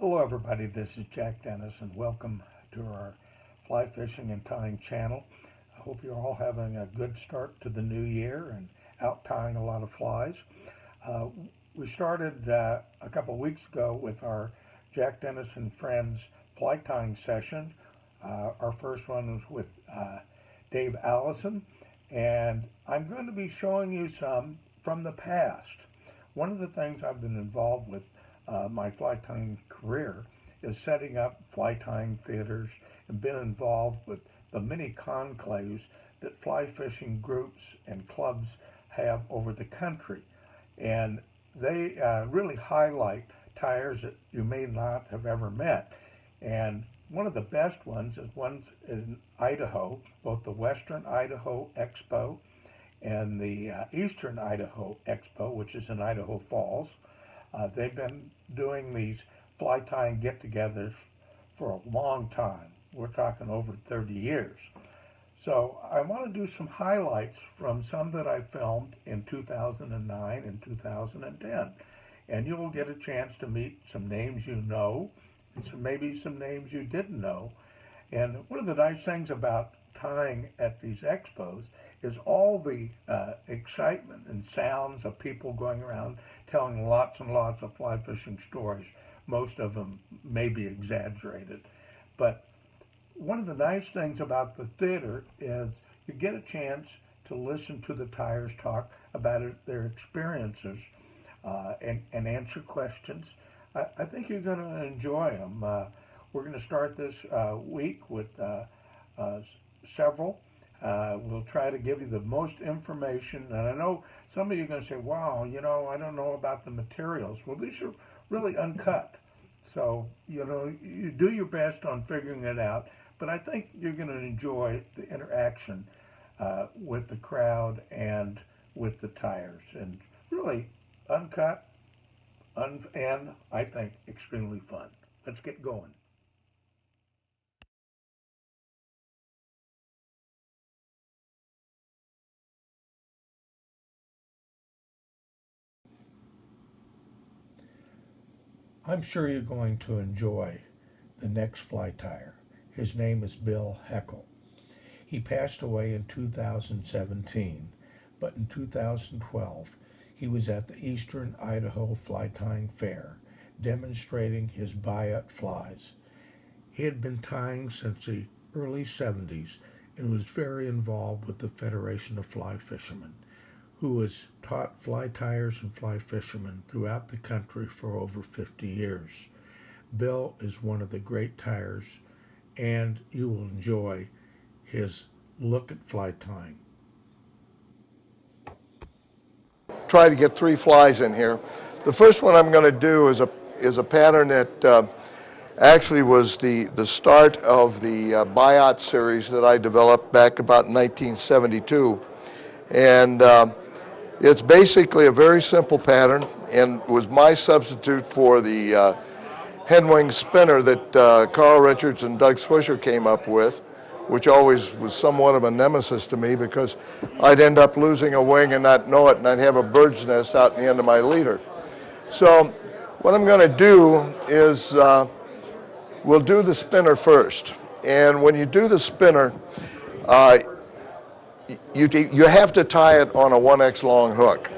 Hello everybody, this is Jack Dennis and welcome to our fly fishing and tying channel. I hope you're all having a good start to the new year and out tying a lot of flies. We started a couple of weeks ago with our Jack Dennis and Friends fly tying session. Our first one was with Dave Allison, and I'm going to be showing you some from the past. One of the things I've been involved with my fly tying career is setting up fly tying theaters and been involved with the many conclaves that fly fishing groups and clubs have over the country. And they really highlight tyers that you may not have ever met. And one of the best ones is ones in Idaho, both the Western Idaho Expo and the Eastern Idaho Expo, which is in Idaho Falls. They've been doing these fly tying get-togethers for a long time. We're talking over 30 years. So I want to do some highlights from some that I filmed in 2009 and 2010. And you'll get a chance to meet some names you know, and maybe some names you didn't know. And one of the nice things about tying at these expos is all the excitement and sounds of people going around telling lots and lots of fly fishing stories. Most of them may be exaggerated. But one of the nice things about the theater is you get a chance to listen to the tyers talk about their experiences and answer questions. I think you're going to enjoy them. We're going to start this week with several. We'll try to give you the most information. And I know some of you are going to say, wow, you know, I don't know about the materials. Well, these are really uncut. So, you know, you do your best on figuring it out. But I think you're going to enjoy the interaction with the crowd and with the tyers. And really uncut and I think extremely fun. Let's get going. I'm sure you're going to enjoy the next fly tyer. His name is Bill Heckle. He passed away in 2017, but in 2012 he was at the Eastern Idaho Fly Tying Fair demonstrating his Biot flies. He had been tying since the early 70s and was very involved with the Federation of Fly Fishermen, who has taught fly tyers and fly fishermen throughout the country for over 50 years. Bill is one of the great tyers, and you will enjoy his look at fly tying. Try to get 3 flies in here. The first one I'm going to do is a pattern that actually was the start of the Biot series that I developed back about 1972. And it's basically a very simple pattern and was my substitute for the henwing spinner that Carl Richards and Doug Swisher came up with, which always was somewhat of a nemesis to me because I'd end up losing a wing and not know it, and I'd have a bird's nest out in the end of my leader. So what I'm going to do is we'll do the spinner first. And when you do the spinner, you have to tie it on a 1X long hook.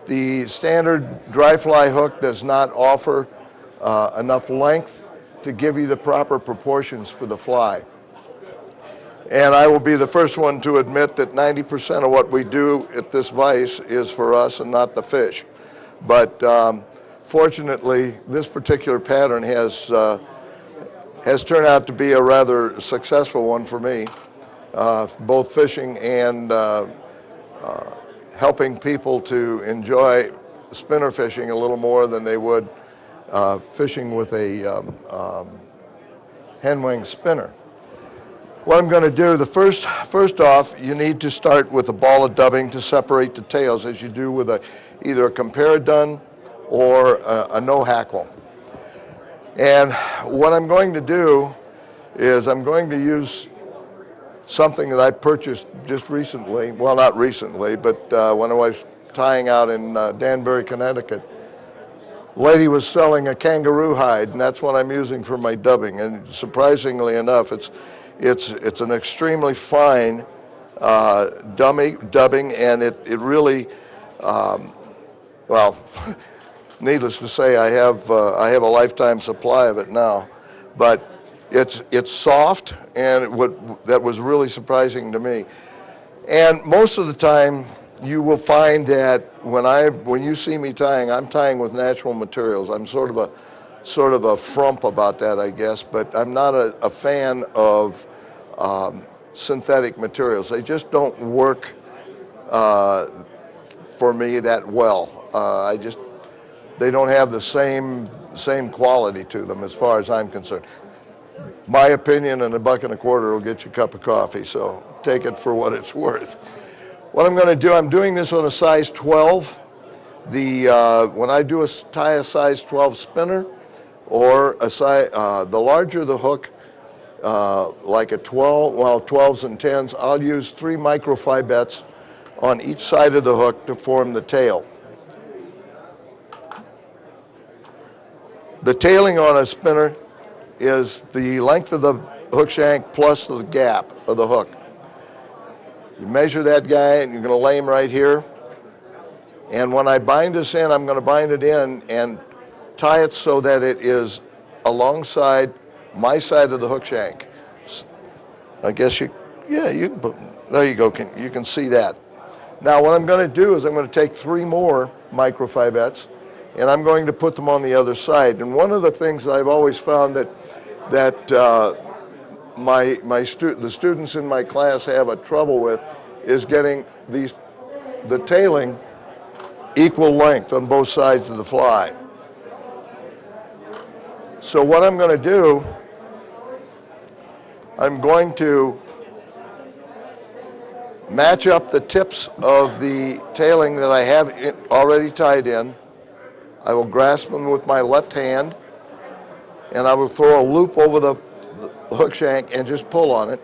The standard dry fly hook does not offer enough length to give you the proper proportions for the fly. And I will be the first one to admit that 90% of what we do at this vise is for us and not the fish. But fortunately, this particular pattern has turned out to be a rather successful one for me, both fishing and helping people to enjoy spinner fishing a little more than they would fishing with a henwing spinner. What I'm going to do, first off, you need to start with a ball of dubbing to separate the tails, as you do with either a comparadun or a no hackle. And what I'm going to do is I'm going to use something that I purchased just recently, well, not recently, but when I was tying out in Danbury, Connecticut. lady was selling a kangaroo hide, and that's what I'm using for my dubbing. And surprisingly enough, it's an extremely fine dubbing, and it really, well, needless to say, I have a lifetime supply of it now. But it's soft, and that was really surprising to me. And most of the time, you will find that when you see me tying, I'm tying with natural materials. I'm sort of a frump about that, I guess, but I'm not a fan of synthetic materials. They just don't work for me that well. They don't have the same quality to them as far as I'm concerned. My opinion, and $1.25 will get you a cup of coffee, so take it for what it's worth. What I'm going to do, I'm doing this on a size 12. When I do tie a size 12 spinner, or the larger the hook, like a 12, well, 12s and 10s, I'll use 3 microfibettes on each side of the hook to form the tail. The tailing on a spinner is the length of the hook shank plus the gap of the hook. You measure that guy, and you're going to lay him right here. And when I bind this in, I'm going to bind it in and tie it so that it is alongside my side of the hook shank. I guess there you go, you can see that. Now what I'm going to do is I'm going to take 3 more microfibettes, and I'm going to put them on the other side. And one of the things that I've always found that the students in my class have a trouble with is getting the tailing equal length on both sides of the fly. So what I'm going to do, I'm going to match up the tips of the tailing that I have already tied in. I will grasp them with my left hand, and I will throw a loop over the hook shank and just pull on it.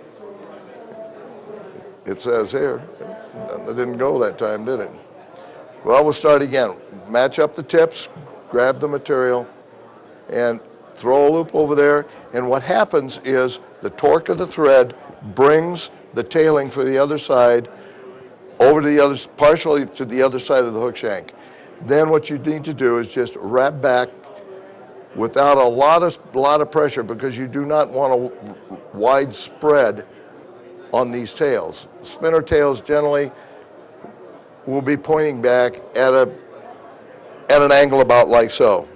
It says here, it didn't go that time, did it? Well, we'll start again. Match up the tips, grab the material, and throw a loop over there. And what happens is the torque of the thread brings the tailing for the other side over to the other, partially to the other side of the hook shank. Then what you need to do is just wrap back without a lot of pressure, because you do not want a wide spread on these tails. Spinner tails generally will be pointing back at an angle about like so.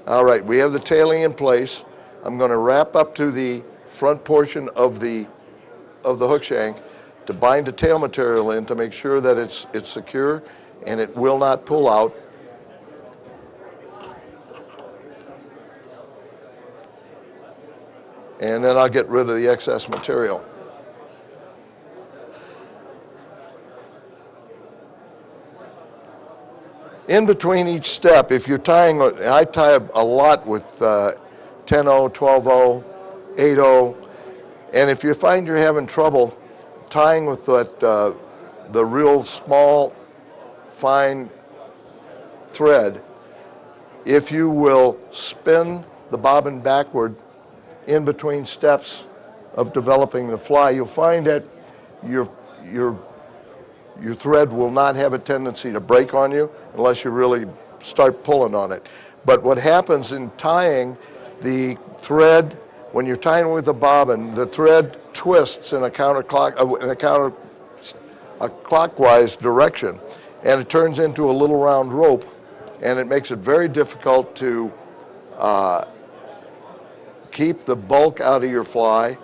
All right, we have the tailing in place. I'm going to wrap up to the front portion of the hook shank to bind the tail material in to make sure that it's secure and it will not pull out. And then I'll get rid of the excess material. In between each step, if you're tying, I tie a lot with 10-0, 12-0, 8-0, and if you find you're having trouble tying with the real small, fine thread, if you will spin the bobbin backward in between steps of developing the fly, you'll find that your thread will not have a tendency to break on you unless you really start pulling on it. But what happens in tying, the thread, when you're tying with a bobbin, the thread twists in a clockwise direction, and it turns into a little round rope, and it makes it very difficult to keep the bulk out of your fly,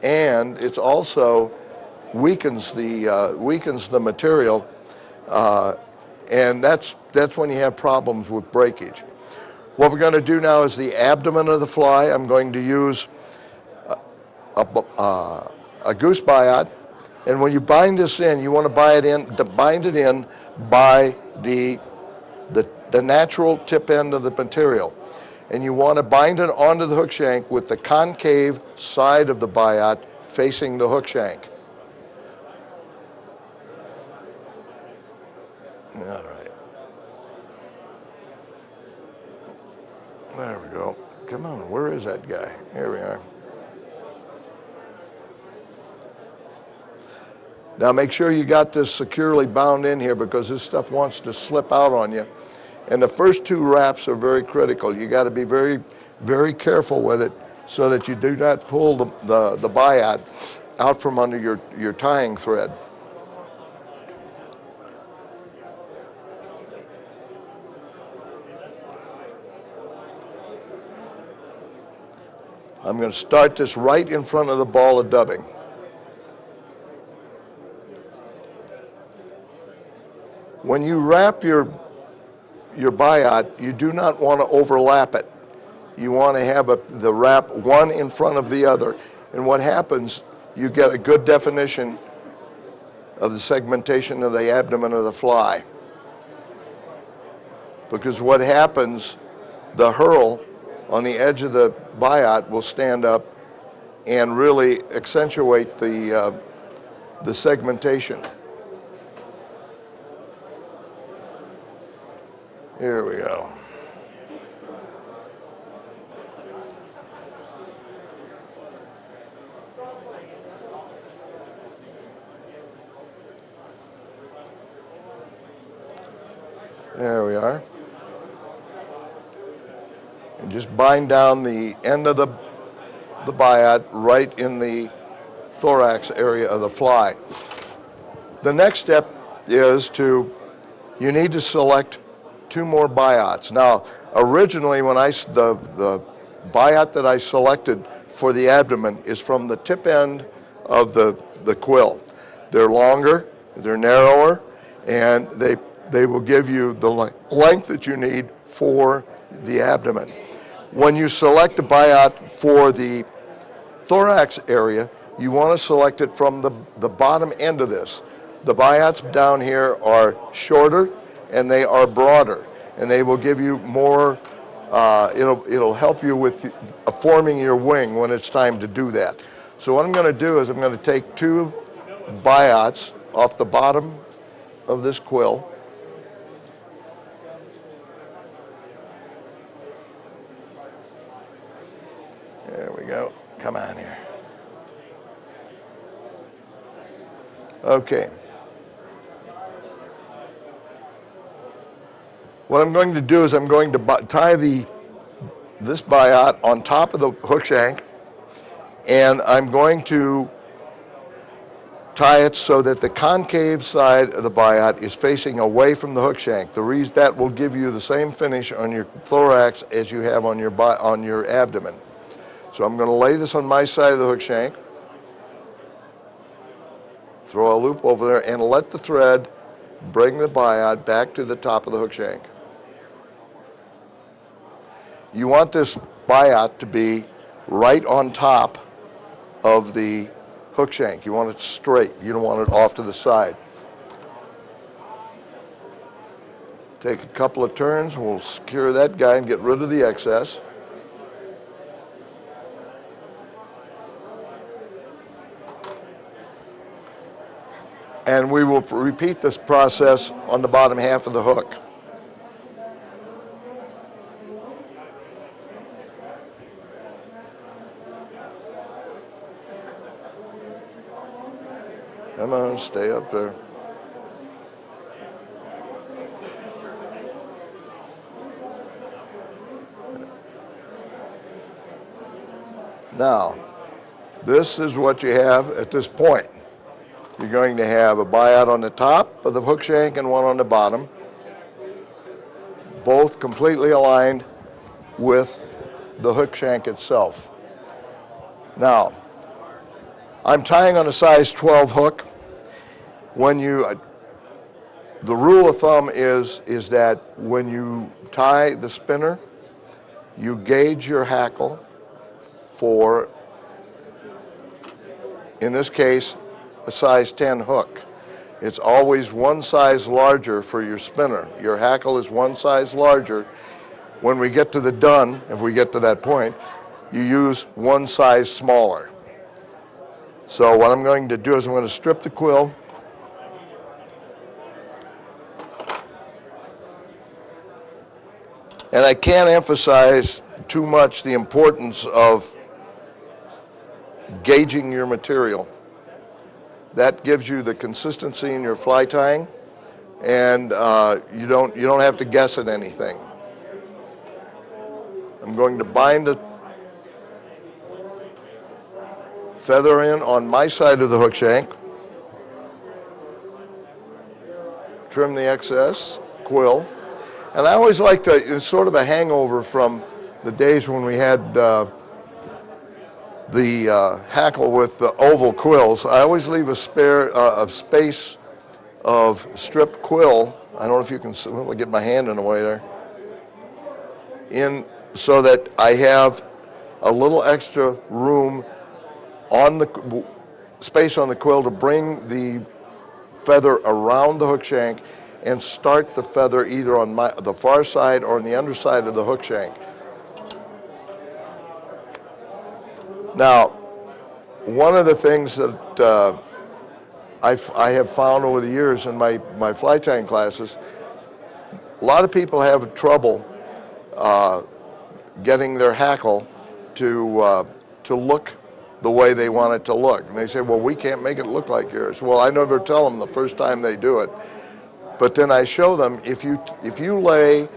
and it's also weakens the material, and that's when you have problems with breakage. What we're going to do now is the abdomen of the fly. I'm going to use a goose biot, and when you bind this in, you want to bind it in by the natural tip end of the material. And you want to bind it onto the hook shank with the concave side of the biot facing the hook shank. All right. There we go. Come on, where is that guy? Here we are. Now make sure you got this securely bound in here because this stuff wants to slip out on you. And the first two wraps are very critical. You got to be very, very careful with it so that you do not pull the biot out from under your tying thread. I'm going to start this right in front of the ball of dubbing. When you wrap your biot, you do not want to overlap it. You want to have the wrap one in front of the other. And what happens, you get a good definition of the segmentation of the abdomen of the fly. Because what happens, the hurl on the edge of the biot will stand up and really accentuate the segmentation. Here we go. There we are. And just bind down the end of the biot right in the thorax area of the fly. The next step is you need to select 2 more biots. Now, originally when the biot that I selected for the abdomen is from the tip end of the quill. They're longer, they're narrower, and they will give you the length that you need for the abdomen. When you select the biot for the thorax area, you want to select it from the bottom end of this. The biots down here are shorter and they are broader, and they will give you more, it'll help you with forming your wing when it's time to do that. So what I'm going to do is I'm going to take 2 biots off the bottom of this quill. There we go. Come on here. Okay. What I'm going to do is I'm going to tie this biot on top of the hook shank, and I'm going to tie it so that the concave side of the biot is facing away from the hook shank. The reason that will give you the same finish on your thorax as you have on your abdomen. So I'm going to lay this on my side of the hook shank, throw a loop over there, and let the thread bring the biot back to the top of the hook shank. You want this biot to be right on top of the hook shank. You want it straight. You don't want it off to the side. Take a couple of turns, we'll secure that guy and get rid of the excess. And we will repeat this process on the bottom half of the hook. Come on, stay up there. Now, this is what you have at this point. You're going to have a biot on the top of the hook shank and one on the bottom, both completely aligned with the hook shank itself. Now, I'm tying on a size 12 hook. The rule of thumb is that when you tie the spinner, you gauge your hackle for, in this case, a size 10 hook. It's always one size larger for your spinner. Your hackle is one size larger. When we get to the done, if we get to that point, you use one size smaller. So what I'm going to do is I'm going to strip the quill. And I can't emphasize too much the importance of gauging your material. That gives you the consistency in your fly tying, and you don't have to guess at anything. I'm going to bind the feather in on my side of the hook shank, trim the excess quill, and I always like to, it's sort of a hangover from the days when we had the hackle with the oval quills. I always leave a space of stripped quill. I don't know if you can see, I'll get my hand in the way there, in so that I have a little extra room on the space on the quill to bring the feather around the hook shank and start the feather either on the far side or on the underside of the hook shank. Now, one of the things that I have found over the years in my fly tying classes, a lot of people have trouble getting their hackle to look the way they want it to look. And they say, well, we can't make it look like yours. Well, I never tell them the first time they do it. But then I show them, if you lay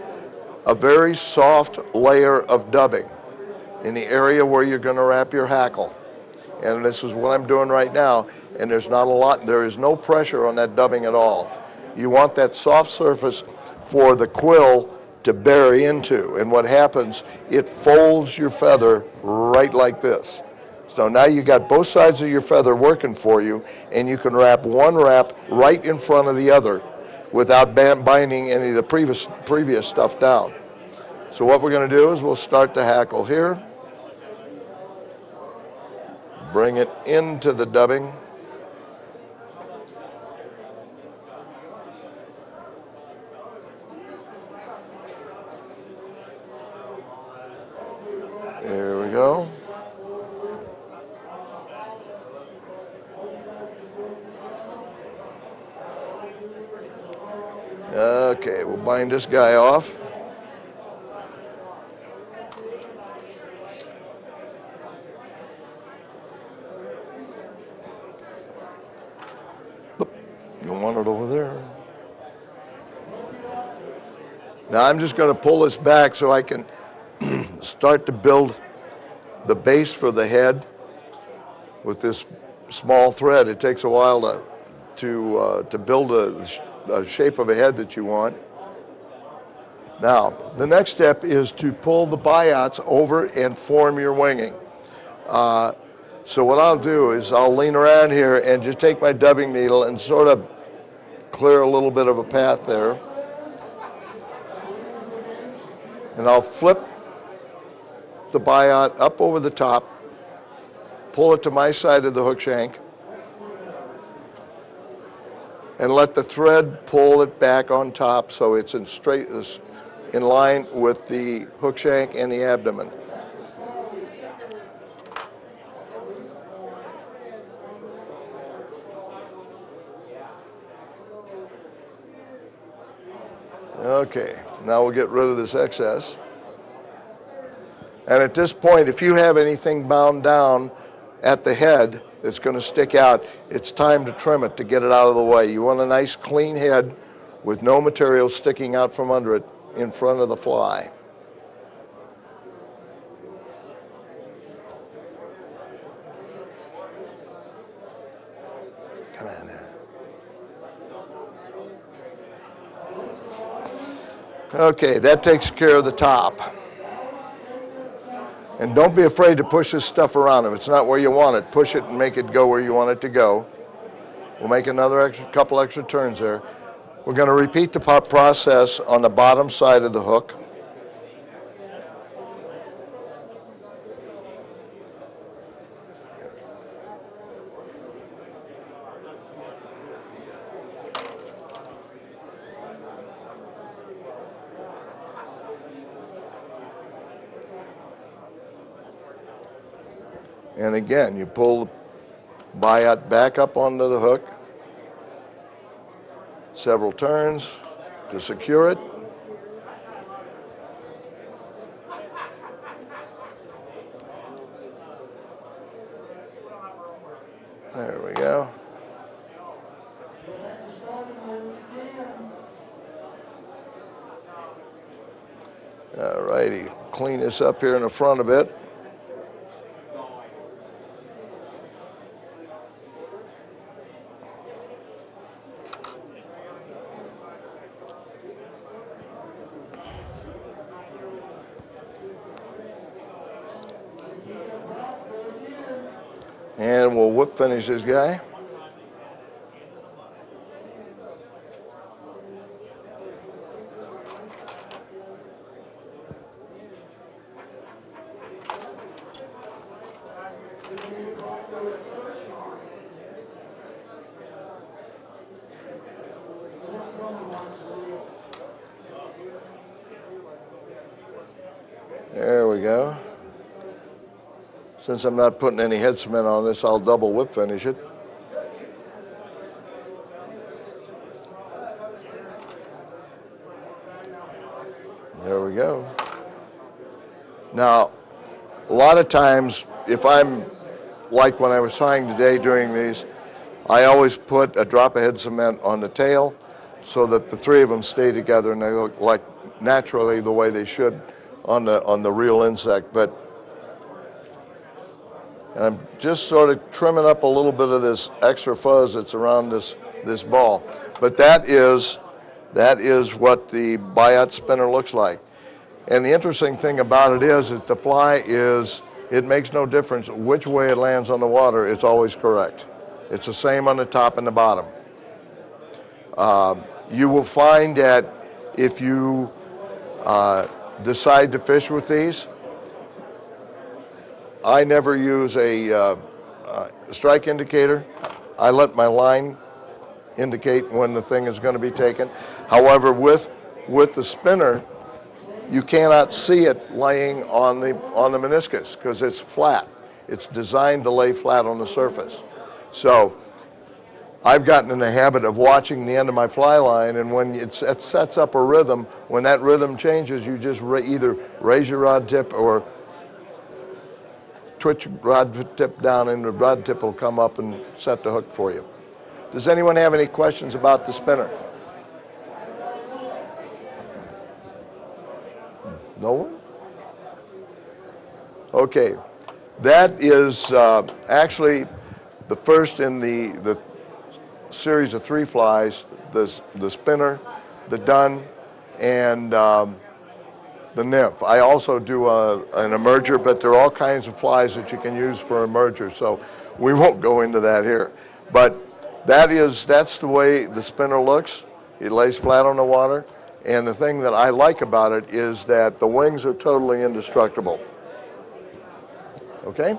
a very soft layer of dubbing in the area where you're going to wrap your hackle, and this is what I'm doing right now, and there is no pressure on that dubbing at all. You want that soft surface for the quill to bury into, and what happens, it folds your feather right like this. So now you got both sides of your feather working for you, and you can wrap one wrap right in front of the other without binding any of the previous stuff down. So what we're going to do is we'll start the hackle here, bring it into the dubbing, there we go. Okay, we'll bind this guy off. You want it over there. Now I'm just going to pull this back so I can start to build the base for the head with this small thread. It takes a while to build a shape of a head that you want. Now, the next step is to pull the biots over and form your winging. So what I'll do is I'll lean around here and just take my dubbing needle and sort of clear a little bit of a path there. And I'll flip the biot up over the top, pull it to my side of the hook shank, and let the thread pull it back on top so it's in line with the hook shank and the abdomen. Okay, now we'll get rid of this excess. And at this point, if you have anything bound down at the head that's going to stick out, it's time to trim it to get it out of the way. You want a nice clean head with no material sticking out from under it in front of the fly. Come on there. Okay, that takes care of the top. And don't be afraid to push this stuff around. If it's not where you want it, push it and make it go where you want it to go. We'll make another couple extra turns there. We're going to repeat the process on the bottom side of the hook. And again, you pull the biot back up onto the hook, several turns to secure it. There we go. All righty, clean this up here in the front a bit. And we'll whip finish this guy. There we go. Since I'm not putting any head cement on this, I'll double whip finish it. There we go. Now, a lot of times, if I'm, like when I was tying today doing these, I always put a drop of head cement on the tail so that the three of them stay together and they look like naturally the way they should on the real insect. But and I'm just sort of trimming up a little bit of this extra fuzz that's around this ball. But that is what the Biot spinner looks like. And the interesting thing about it is that the fly it makes no difference which way it lands on the water, it's always correct. It's the same on the top and the bottom. You will find that if you decide to fish with these, I never use a strike indicator. I let my line indicate when the thing is going to be taken. However, with the spinner, you cannot see it laying on the meniscus because it's flat. It's designed to lay flat on the surface. So I've gotten in the habit of watching the end of my fly line, and when it sets up a rhythm, when that rhythm changes, you just either raise your rod tip or twitch your rod tip down, and the rod tip will come up and set the hook for you. Does anyone have any questions about the spinner? No one? Okay. That is actually the first in the series of 3 flies, the spinner, the dun, and the nymph. I also do an emerger, but there are all kinds of flies that you can use for emerger, so we won't go into that here. But that's the way the spinner looks. It lays flat on the water, and the thing that I like about it is that the wings are totally indestructible. Okay?